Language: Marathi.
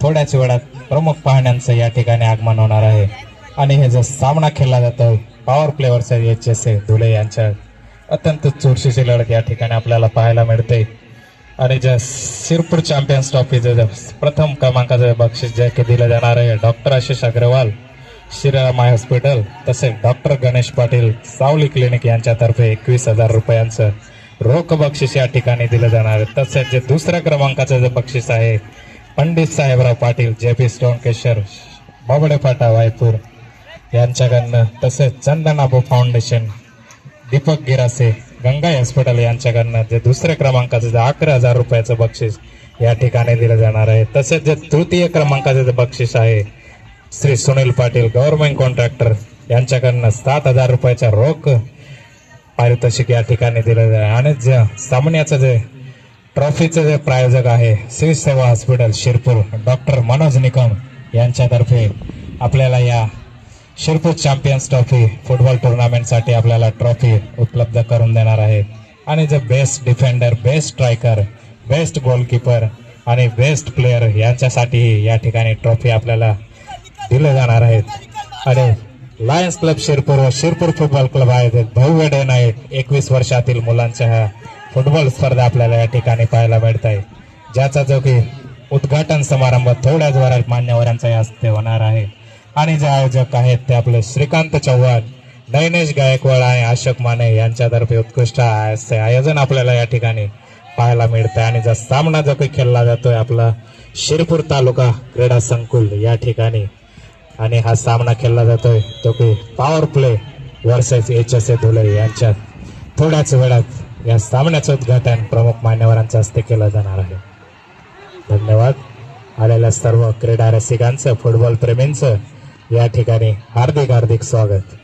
थोड्याच वेळात प्रमुख पाहुण्यांचं या ठिकाणी आगमन होणार आहे आणि हे जो सामना खेळला जातो पॉवर प्लेवरच्या HSA धुळे यांच्या अत्यंत चुरशीची लढत या ठिकाणी आपल्याला पाहायला मिळते आणि ज्या शिरपूर चॅम्पियन्स ट्रॉफीचं प्रथम क्रमांकाचं बक्षीस जे की दिलं जाणार आहे डॉक्टर आशिष अग्रवाल श्रीरामाई हॉस्पिटल तसेच डॉक्टर गणेश पाटील सावली क्लिनिक यांच्यातर्फे 21,000 रुपयांचं रोख बक्षीस या ठिकाणी दिलं जाणार आहे। तसेच जे दुसऱ्या क्रमांकाचं जे बक्षीस आहे पंडित साहेबराव पाटील JP स्टोनकेश्वर बाबडे फाटा वायपूर यांच्याकडनं तसेच चंदनाबू फाउंडेशन दीपक गिरासे गंगा हॉस्पिटल यांच्याकडनं जे दुसऱ्या क्रमांकाचं जे 11,000 रुपयाचं बक्षीस या ठिकाणी दिलं जाणार आहे। तसेच जे तृतीय क्रमांकाचं जे बक्षीस आहे श्री सुनील पाटील गव्हर्नमेंट कॉन्ट्रॅक्टर यांच्याकडनं 7,000 रुपयाचा रोख पारितोषिक या ठिकाणी दिलं जाईल आणि जे सामन्याचं जे ट्रॉफीचं जे प्रायोजक आहे श्री सेवा हॉस्पिटल शिरपूर डॉक्टर मनोज निकम यांच्यातर्फे आपल्याला या शिरपूर चॅम्पियन्स ट्रॉफी फुटबॉल टुर्नामेंटसाठी आपल्याला ट्रॉफी उपलब्ध करून देणार आहे आणि जे best defender best striker best goalkeeper आणि बेस्ट प्लेयर यांच्यासाठी या ठिकाणी ट्रॉफी आपल्याला दिले जाणार आहेत आणि लायन्स क्लब शिरपूर व शिरपूर फुटबॉल क्लब आहे भव्य डे नाईट 21 वर्षातील मुलांच्या ह्या फुटबॉल स्पर्धा आपल्याला या ठिकाणी पाहायला मिळत आहे ज्याचा जो की उद्घाटन समारंभ थोड्याच वेळात मान्यवरांच्या या हस्ते होणार आहे आणि जे आयोजक आहेत ते आपले श्रीकांत चव्हाण नैनेश गायकवाड आणि अशोक माने यांच्यातर्फे उत्कृष्ट असे आयोजन आपल्याला या ठिकाणी पाहायला मिळतं आणि जो सामना जो काही खेळला जातोय आपला शिरपूर तालुका क्रीडा संकुल या ठिकाणी आणि हा सामना खेळला जातोय तो की power play versus HSA Dhule यांच्यात थोड्याच वेळात या सामन्याचं उद्घाटन प्रमुख मान्यवरांच्या हस्ते केलं जाणार आहे। धन्यवाद। आलेल्या सर्व क्रीडा रसिकांचं फुटबॉल प्रेमींचं या ठिकाणी हार्दिक स्वागत।